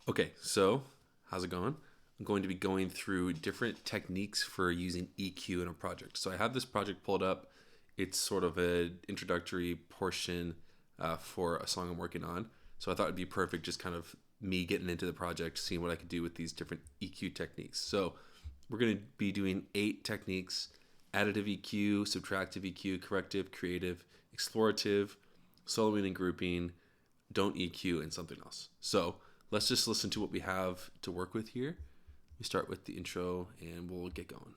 Okay, so how's it going? I'm going to be going through different techniques for using EQ in a project. So I have this project pulled up. It's sort of an introductory portion for a song I'm working on. So I thought it'd be perfect just kind of me getting into the project, seeing what I could do with these different EQ techniques. So we're going to be doing 8 techniques: additive EQ, subtractive EQ, corrective, creative, explorative, soloing and grouping, don't EQ, and something else. So let's just listen to what we have to work with here. We start with the intro and we'll get going.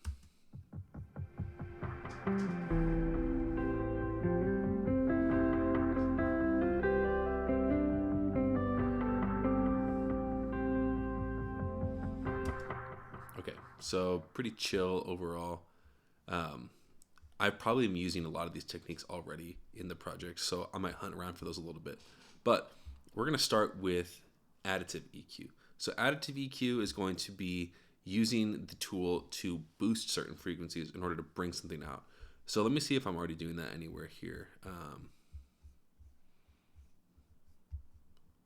Okay, so pretty chill overall. I probably am using a lot of these techniques already in the project, so I might hunt around for those a little bit. But we're going to start with additive EQ. So additive EQ is going to be using the tool to boost certain frequencies in order to bring something out. So let me see if I'm already doing that anywhere here.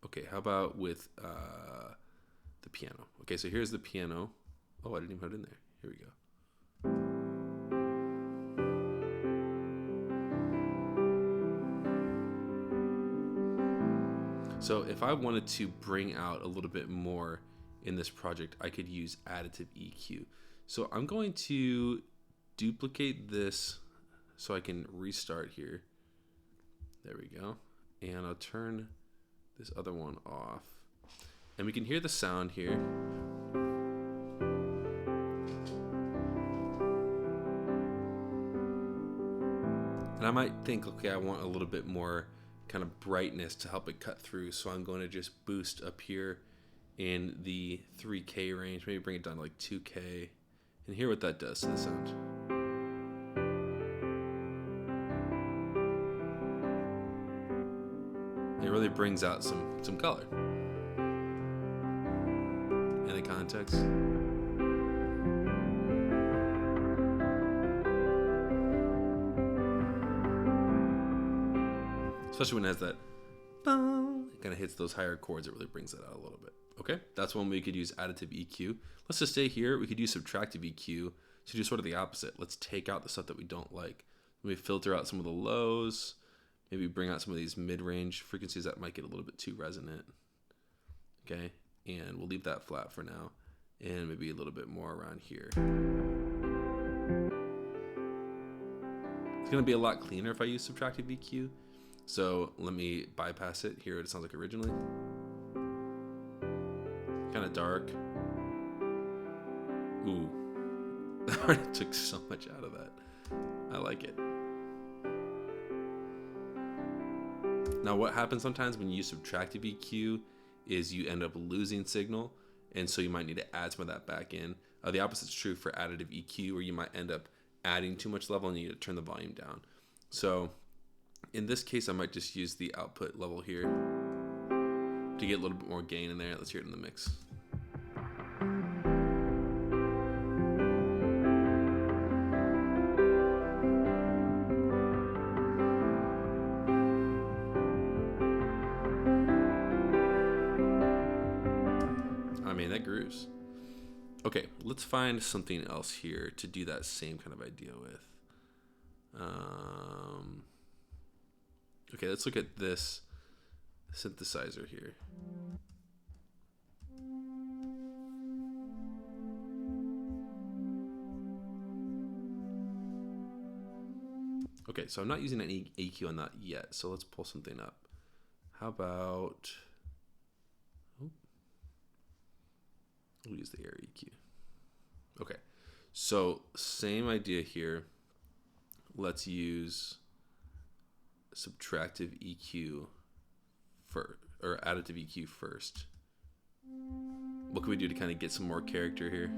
Okay, how about with the piano? Okay, so here's the piano. Oh, I didn't even put it in there. Here we go. So if I wanted to bring out a little bit more in this project, I could use additive EQ. So I'm going to duplicate this so I can restart here. There we go. And I'll turn this other one off. And we can hear the sound here. And I might think, okay, I want a little bit more kind of brightness to help it cut through. So I'm going to just boost up here in the 3K range, maybe bring it down to like 2K, and hear what that does to the sound. It really brings out some color and the context. Especially when it has that boom, it kind of hits those higher chords, it really brings that out a little bit. Okay, that's when we could use additive EQ. Let's just stay here. We could use subtractive EQ to do sort of the opposite. Let's take out the stuff that we don't like. Maybe filter out some of the lows, maybe bring out some of these mid-range frequencies that might get a little bit too resonant. Okay, and we'll leave that flat for now, and maybe a little bit more around here. It's gonna be a lot cleaner if I use subtractive EQ. So let me bypass it. Hear what it sounds like originally. Kind of dark. Ooh, that already took so much out of that. I like it. Now what happens sometimes when you use subtractive EQ is you end up losing signal, and so you might need to add some of that back in. The opposite is true for additive EQ, where you might end up adding too much level and you need to turn the volume down. So in this case, I might just use the output level here to get a little bit more gain in there. Let's hear it in the mix. I mean, that grooves. Okay, let's find something else here to do that same kind of idea with. Okay, let's look at this synthesizer here. Okay, so I'm not using any EQ on that yet, so let's pull something up. How about, we'll use the air EQ. Okay, so same idea here. Let's use subtractive EQ or additive EQ first. What can we do to kind of get some more character here?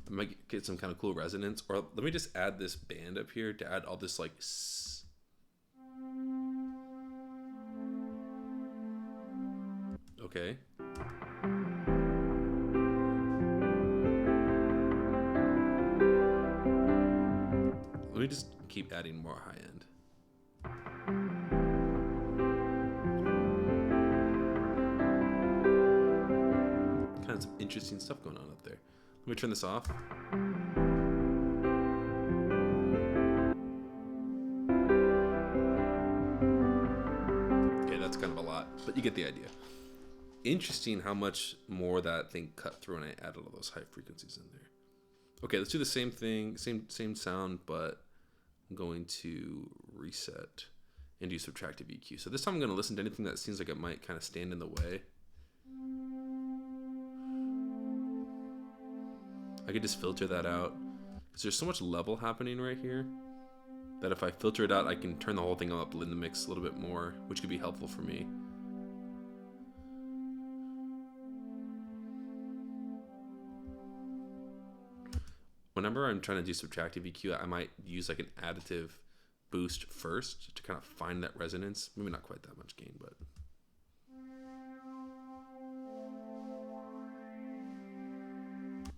I might get some kind of cool resonance, or let me just add this band up here to add all this like okay. Let me just keep adding more high end. Kind of some interesting stuff going on up there. Let me turn this off. Okay, that's kind of a lot, but you get the idea. Interesting how much more that thing cut through when I added all those high frequencies in there. Okay, let's do the same thing, same sound, but I'm going to reset and do subtractive EQ. So this time I'm going to listen to anything that seems like it might kind of stand in the way. I could just filter that out because there's so much level happening right here that if I filter it out, I can turn the whole thing up in the mix a little bit more, which could be helpful for me. Whenever I'm trying to do subtractive EQ, I might use like an additive boost first to kind of find that resonance. Maybe not quite that much gain, but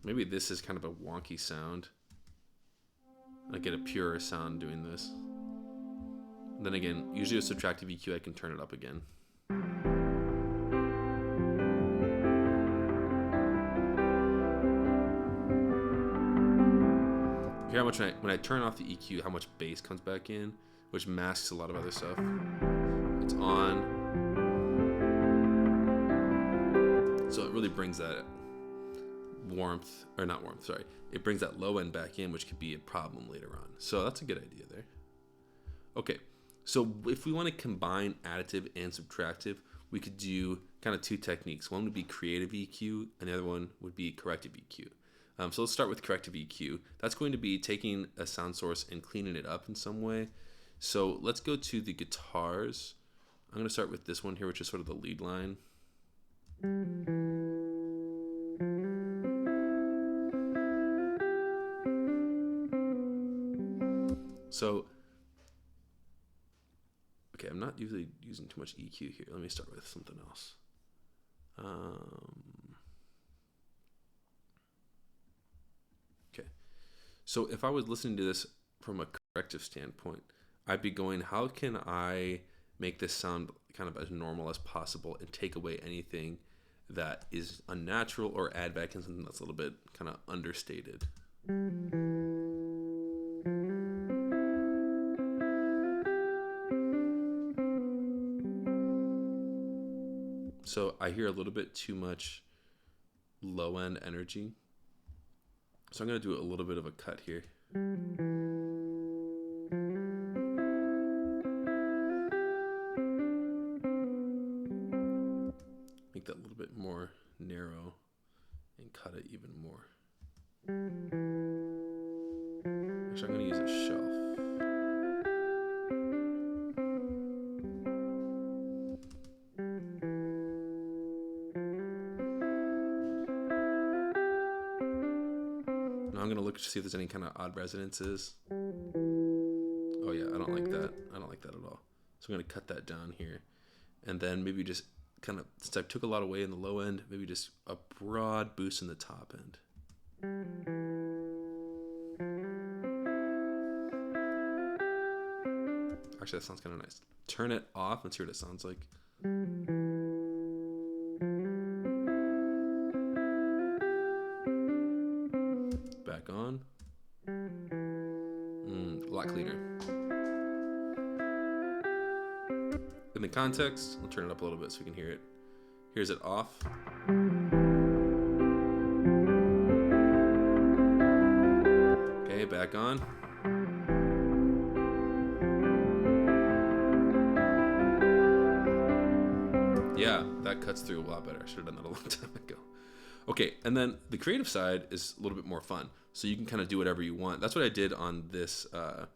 maybe this is kind of a wonky sound. I get a purer sound doing this. And then again, usually with subtractive EQ, I can turn it up again. Hear how much when I turn off the EQ, how much bass comes back in, which masks a lot of other stuff. It's on. So it really brings that warmth, or not warmth, sorry. It brings that low end back in, which could be a problem later on. So that's a good idea there. Okay, so if we want to combine additive and subtractive, we could do kind of two techniques. One would be creative EQ, and the other one would be corrective EQ. So let's start with corrective EQ. That's going to be taking a sound source and cleaning it up in some way. So let's go to the guitars. I'm going to start with this one here, which is sort of the lead line. So, okay, I'm not usually using too much EQ here. Let me start with something else. Okay, so if I was listening to this from a corrective standpoint, I'd be going, how can I make this sound kind of as normal as possible and take away anything that is unnatural or add back in something that's a little bit kind of understated. So I hear a little bit too much low end energy. So I'm going to do a little bit of a cut here. Make that a little bit more narrow and cut it even more. Actually, I'm going to use a shelf. Now I'm going to look to see if there's any kind of odd resonances. Oh yeah, I don't like that. I don't like that at all. So I'm going to cut that down here. And then maybe just kind of, since I took a lot away in the low end, maybe just a broad boost in the top end. Actually, that sounds kind of nice. Turn it off and see what it sounds like. Back on. A lot cleaner. In the context, I'll turn it up a little bit so we can hear it. Here's it off. Okay, back on. Yeah, that cuts through a lot better. I should have done that a long time ago. Okay, and then the creative side is a little bit more fun. So you can kind of do whatever you want. That's what I did on this kind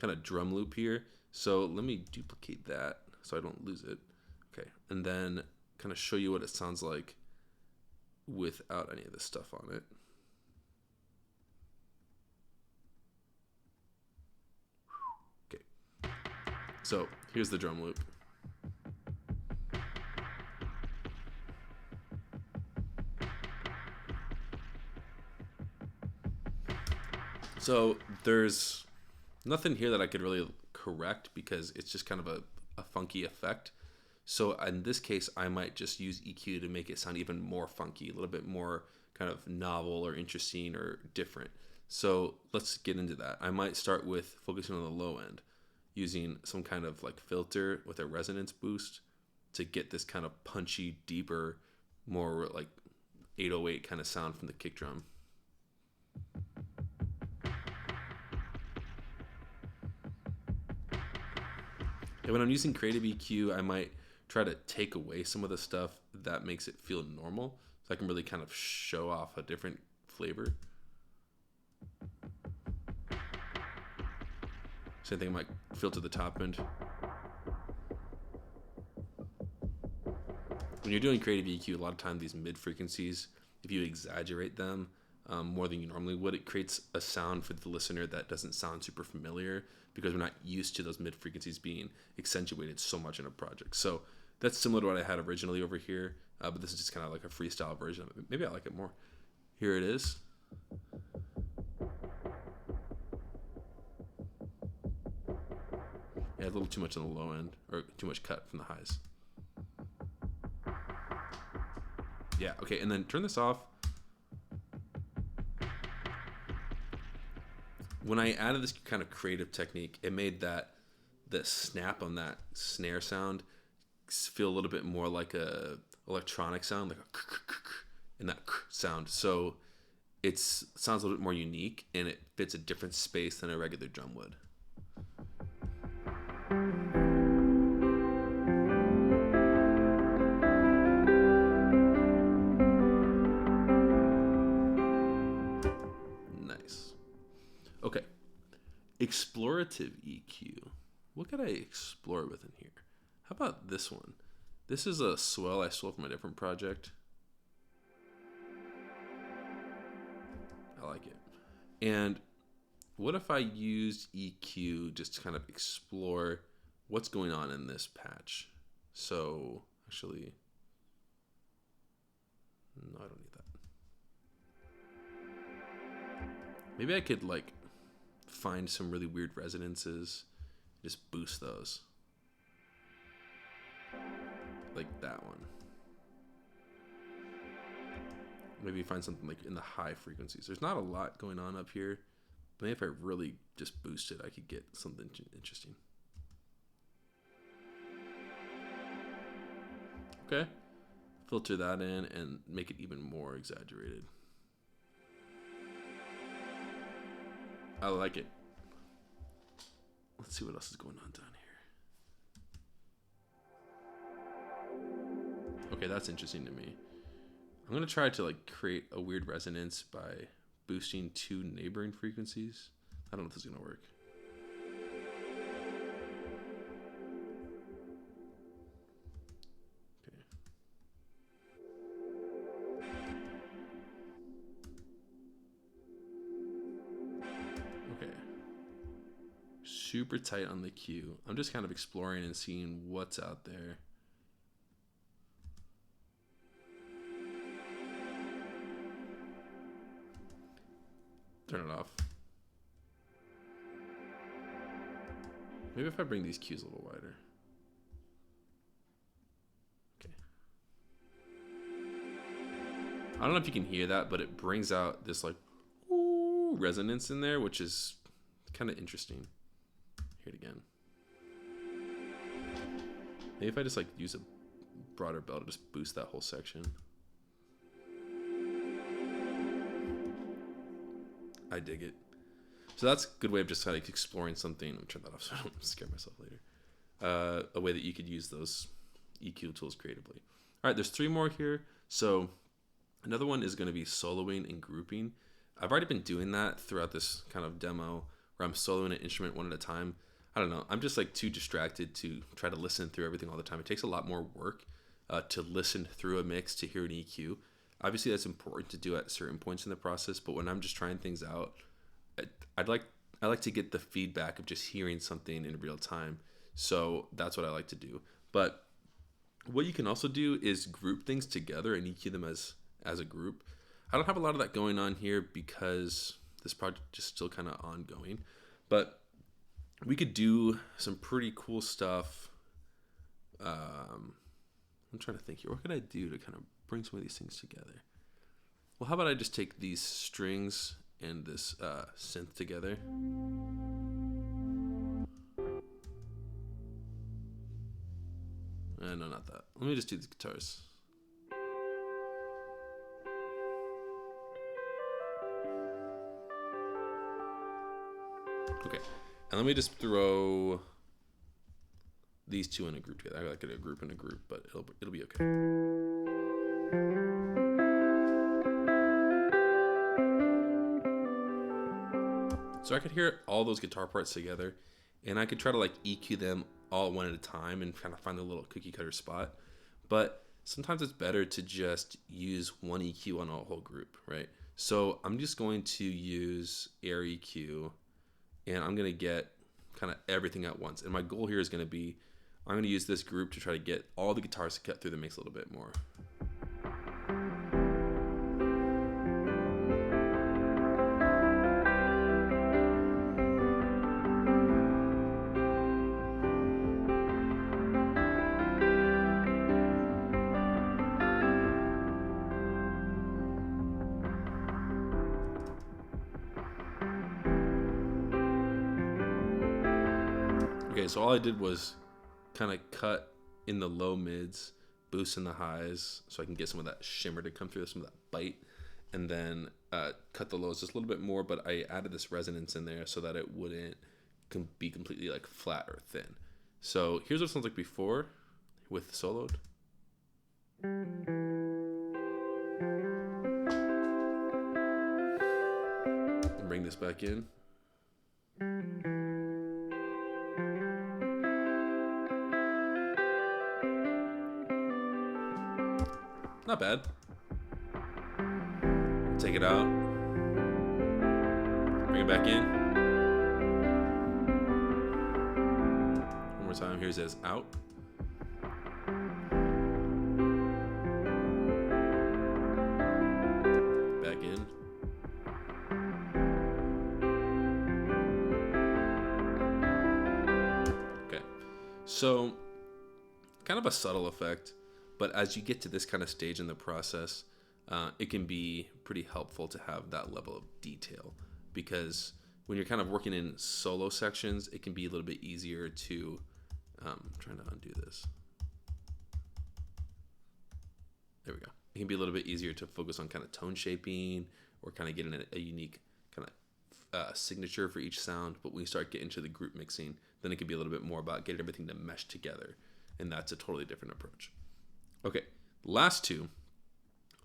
of drum loop here. So let me duplicate that so I don't lose it. Okay, and then kind of show you what it sounds like without any of this stuff on it. Okay, so here's the drum loop. So there's Nothing here that I could really correct because it's just kind of a funky effect. So in this case, I might just use EQ to make it sound even more funky, a little bit more kind of novel or interesting or different. So let's get into that. I might start with focusing on the low end, using some kind of like filter with a resonance boost to get this kind of punchy, deeper, more like 808 kind of sound from the kick drum. And when I'm using creative EQ, I might try to take away some of the stuff that makes it feel normal, so I can really kind of show off a different flavor. Same thing, I might filter the top end. When you're doing creative EQ, a lot of times these mid frequencies, if you exaggerate them more than you normally would, it creates a sound for the listener that doesn't sound super familiar because we're not used to those mid frequencies being accentuated so much in a project. So that's similar to what I had originally over here, but this is just kind of like a freestyle version of it. Maybe I like it more. Here it is. Yeah, a little too much on the low end, or too much cut from the highs. Yeah, okay, and then turn this off. When I added this kind of creative technique, it made the snap on that snare sound feel a little bit more like a electronic sound, like a in that sound. So it sounds a little bit more unique, and it fits a different space than a regular drum would. Nice. Okay. Explorative EQ. What could I explore with in here? How about this one? This is a swell I stole from a different project. I like it. And what if I used EQ just to kind of explore what's going on in this patch? So, actually, no, I don't need that. Maybe I could like find some really weird resonances, just boost those. Like that one. Maybe find something like in the high frequencies. There's not a lot going on up here, but maybe if I really just boost it, I could get something interesting. Okay. Filter that in and make it even more exaggerated. I like it. Let's see what else is going on down here. Okay, that's interesting to me. I'm gonna try to like create a weird resonance by boosting two neighboring frequencies. I don't know if this is gonna work. Okay. Okay. Super tight on the Q. I'm just kind of exploring and seeing what's out there. Turn it off. Maybe if I bring these Qs a little wider. Okay. I don't know if you can hear that, but it brings out this like ooh, resonance in there, which is kind of interesting. Hear it again. Maybe if I just like use a broader bell to just boost that whole section. I dig it. So that's a good way of just like exploring something. Let me turn that off so I don't scare myself later. A way that you could use those EQ tools creatively. All right, there's 3 more here. So another one is going to be soloing and grouping. I've already been doing that throughout this kind of demo where I'm soloing an instrument one at a time. I don't know. I'm just like too distracted to try to listen through everything all the time. It takes a lot more work to listen through a mix to hear an EQ. Obviously, that's important to do at certain points in the process, but when I'm just trying things out, I like to get the feedback of just hearing something in real time. So that's what I like to do. But what you can also do is group things together and EQ them as a group. I don't have a lot of that going on here because this project is still kind of ongoing. But we could do some pretty cool stuff. I'm trying to think here. What could I do to kind of bring some of these things together? Well, how about I just take these strings and this synth together? No, not that. Let me just do the guitars. Okay, and let me just throw these two in a group together. I like it a group in a group, but it'll be okay. So I could hear all those guitar parts together, and I could try to like EQ them all one at a time and kind of find a little cookie cutter spot. But sometimes it's better to just use one EQ on a whole group, right? So I'm just going to use air EQ, and I'm going to get kind of everything at once. And my goal here is going to be, I'm going to use this group to try to get all the guitars to cut through the mix a little bit more. Okay, so all I did was kind of cut in the low mids, boost in the highs, so I can get some of that shimmer to come through, some of that bite, and then cut the lows just a little bit more, but I added this resonance in there so that it wouldn't be completely like flat or thin. So here's what it sounds like before with soloed. And bring this back in. Not bad. Take it out. Bring it back in. One more time. Here's this out. Back in. Okay. So, kind of a subtle effect. But as you get to this kind of stage in the process, it can be pretty helpful to have that level of detail, because when you're kind of working in solo sections, it can be a little bit easier to, I'm trying to undo this. There we go. It can be a little bit easier to focus on kind of tone shaping or kind of getting a unique kind of signature for each sound. But when you start getting into the group mixing, then it can be a little bit more about getting everything to mesh together. And that's a totally different approach. Okay, last two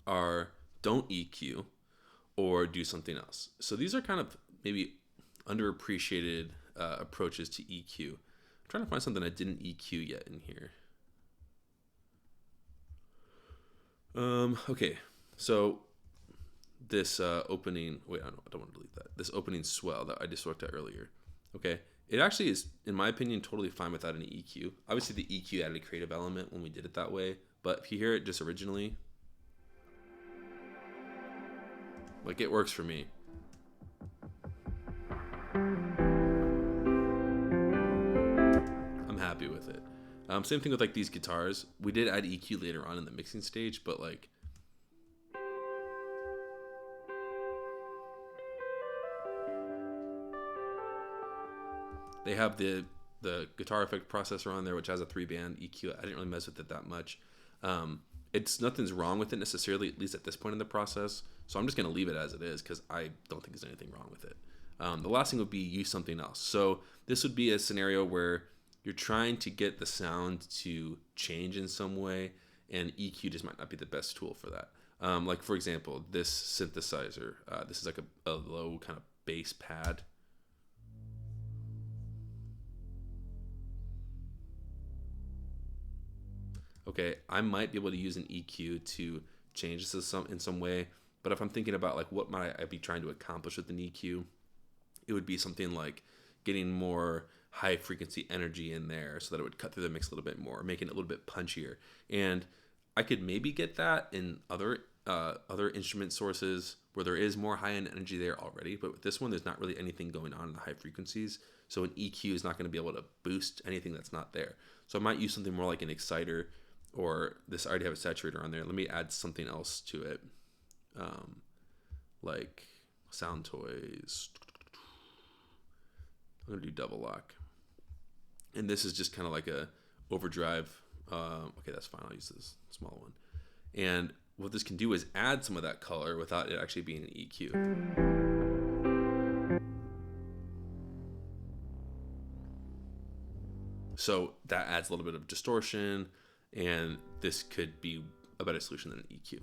are don't EQ or do something else. So these are kind of maybe underappreciated approaches to EQ. I'm trying to find something I didn't EQ yet in here. Okay, so this opening, wait, I don't want to delete that. This opening swell that I just looked at earlier. Okay, it actually is, in my opinion, totally fine without any EQ. Obviously, the EQ added a creative element when we did it that way. But if you hear it just originally, like, it works for me. I'm happy with it. Same thing with like these guitars. We did add EQ later on in the mixing stage, but like, they have the guitar effect processor on there, which has a 3-band EQ. I didn't really mess with it that much. Nothing's wrong with it necessarily, at least at this point in the process. So I'm just going to leave it as it is because I don't think there's anything wrong with it. The last thing would be use something else. So this would be a scenario where you're trying to get the sound to change in some way, and EQ just might not be the best tool for that. Like, for example, this synthesizer. This is like a low kind of bass pad. Okay, I might be able to use an EQ to change this in some way, but if I'm thinking about like what might I be trying to accomplish with an EQ, it would be something like getting more high frequency energy in there so that it would cut through the mix a little bit more, making it a little bit punchier. And I could maybe get that in other other instrument sources where there is more high-end energy there already, but with this one, there's not really anything going on in the high frequencies. So an EQ is not going to be able to boost anything that's not there. So I might use something more like an exciter, or this, I already have a saturator on there. Let me add something else to it, like sound toys. I'm going to do double lock. And this is just kind of like a overdrive. Okay, that's fine. I'll use this small one. And what this can do is add some of that color without it actually being an EQ. So that adds a little bit of distortion, and this could be a better solution than an EQ.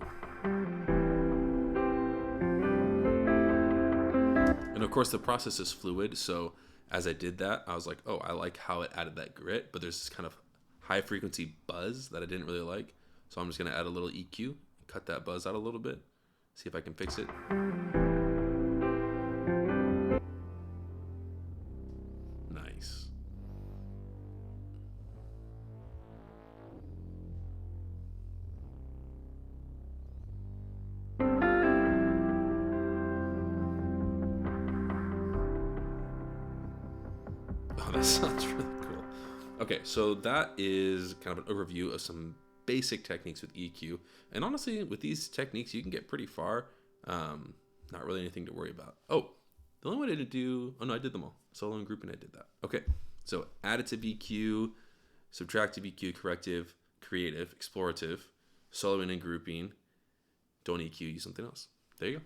And of course, the process is fluid. So as I did that, I was like, oh, I like how it added that grit, but there's this kind of high frequency buzz that I didn't really like. So I'm just going to add a little EQ, cut that buzz out a little bit, see if I can fix it. Nice. Oh, that sounds really cool. Okay, so that is kind of an overview of some basic techniques with EQ. And honestly, with these techniques, you can get pretty far. Not really anything to worry about. Oh, the only one I didn't do, oh no, I did them all. Solo and grouping, I did that. Okay, so additive EQ, subtractive EQ, corrective, creative, explorative, soloing and grouping. Don't EQ, use something else. There you go.